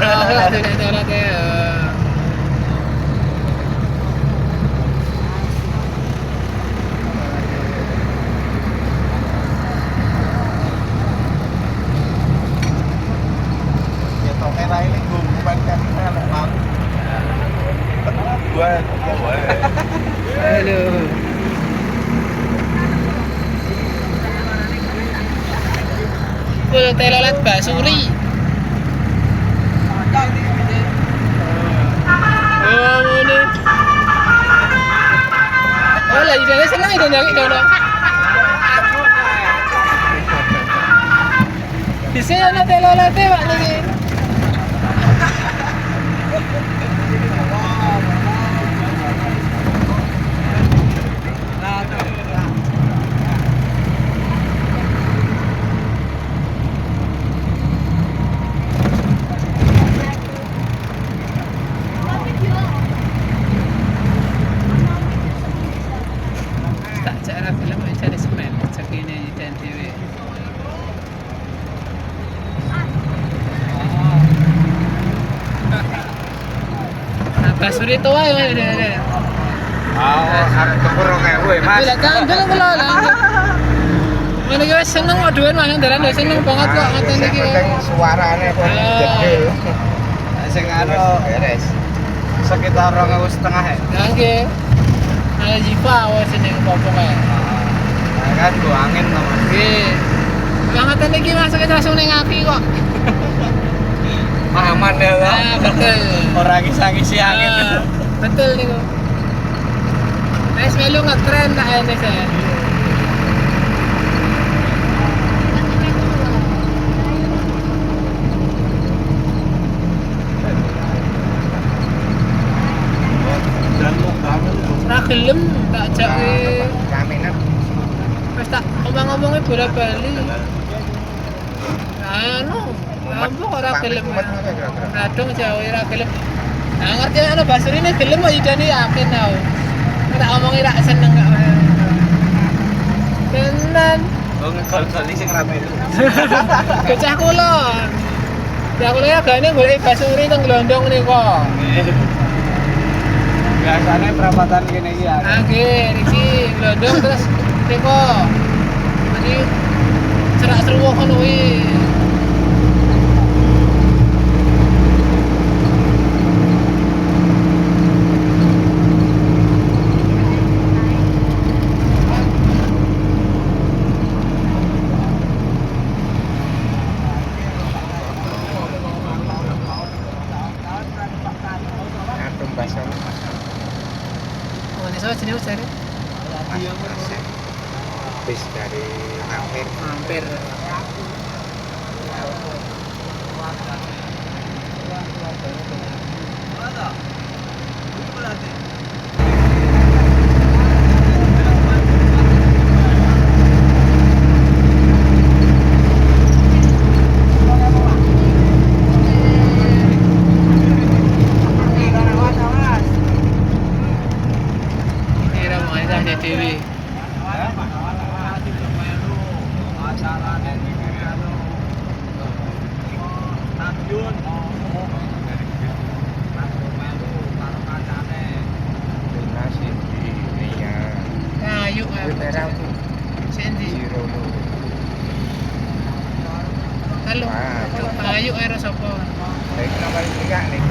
lah tuh toiletnya. Ya toke ra ini gumpan kan anak mau. Gua Halo. Full telolet basuri. Oh, ini. Oh, lagi dia senang itu nyari dono. Di sini ada telolet Pak niki. Tak cara film cari semen, cekine dan TV. Basuri tua ya ada. arek kepuro kayak gue, Mas. Bila kandel kula lah. Mana gue seneng aduan mana dalan seneng banget kok ngaten Sing iki. penting suarane kok gede. Sing anu beres. Sekitar 2,5 ya. Nggih. Ada jipa awas seneng popok kae. Kan gua angin to, Mas. Nggih. Ngaten iki masuk langsung ning aki kok. Aman ya, Bang. Ah, betul. Ora ngisi-ngisi angin. Ah, betul niku. Wes melu ngetren tak ene saya. Dan mau kamu Ora gelem tak jak kaminan. wis tak omong-omongnya bola-bali. Anu, ambo ora gelem. Kadung jauh ora gelem. Nah, ngerti ana basuri ini gelem kok idane yakin tau. Tak omongi rak seneng gak. Tenan. Oh, ngekol-kol sing rame itu. Bocah kula. Ya kula ya gane golek basuri teng Glondong niku. Biasanya perapatan gini iki ya. Nggih, iki Glondong terus niku. Jadi cerak seruwah ngono kuwi. Antum basah. Oh, ini sama jenis cari. Bis dari Mampir. Hampir. Ini ramai dah di TV. Nasi di iya. Kayu Merah Sendi. Zero lu. Halo. Kayu air sapa? Lagi kenapa tiga nih?